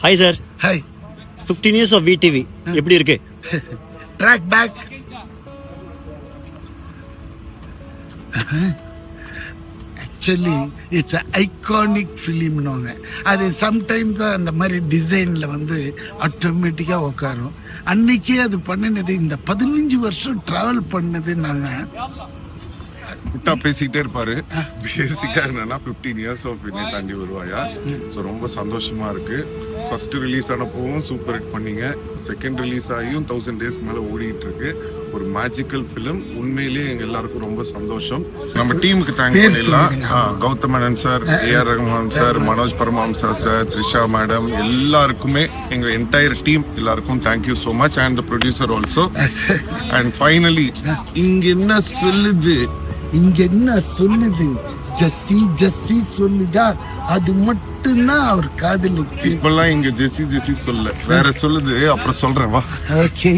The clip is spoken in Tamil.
Hi sir. Hi. 15 years of VTV எப்படி இருக்கு? Track back. Actually it's iconic ஃபிலிம்னோங்க. அது சம்டைம்ஸ் தான் அந்த மாதிரி டிசைனில் வந்து ஆட்டோமேட்டிக்காக உட்காரும். அன்னைக்கே அது பண்ணினது, இந்த 15 வருஷம் ட்ராவல் பண்ணது நாங்கள். விட்டா பேசிக்கிட்டே இருப்பாரு. பேசிக்கா என்னன்னா 15 years ஆஃப் என்னை தாண்டி வருவாயா. ஸோ ரொம்ப சந்தோஷமா இருக்கு. ஃபர்ஸ்ட் ரிலீஸ் ஆனப்பவும் சூப்பர் ஹிட் பண்ணீங்க. செகண்ட் ரிலீஸ் ஆகியும் 1000 days மேல ஓடிட்டு இருக்கு. ஒரு மேஜிக்கல் ஃபிலிம். உண்மையிலேயே எங்க எல்லாருக்கும் ரொம்ப சந்தோஷம். நம்ம டீமுக்கு தேங்க் பண்ணிடலாம். கௌதமனன் sir, A R Rahman sir, Manoj Paramahamsa sir, Trisha madam, எல்லாருக்குமே எங்க என்டையர் டீம் எல்லாருக்கும் thank you so much. And the producer also. And finally இங்க என்ன சொல்லுது, ஜஸ்ஸி ஜஸ்ஸி சொல்லுதா, அது மட்டும்தான் அவர் காதலுக்கு. இப்பெல்லாம் இங்க ஜெஸ்ஸி ஜெஸ்ஸி சொல்ல வேற சொல்லுது. அப்புறம் சொல்றேன் வா. ஓகே.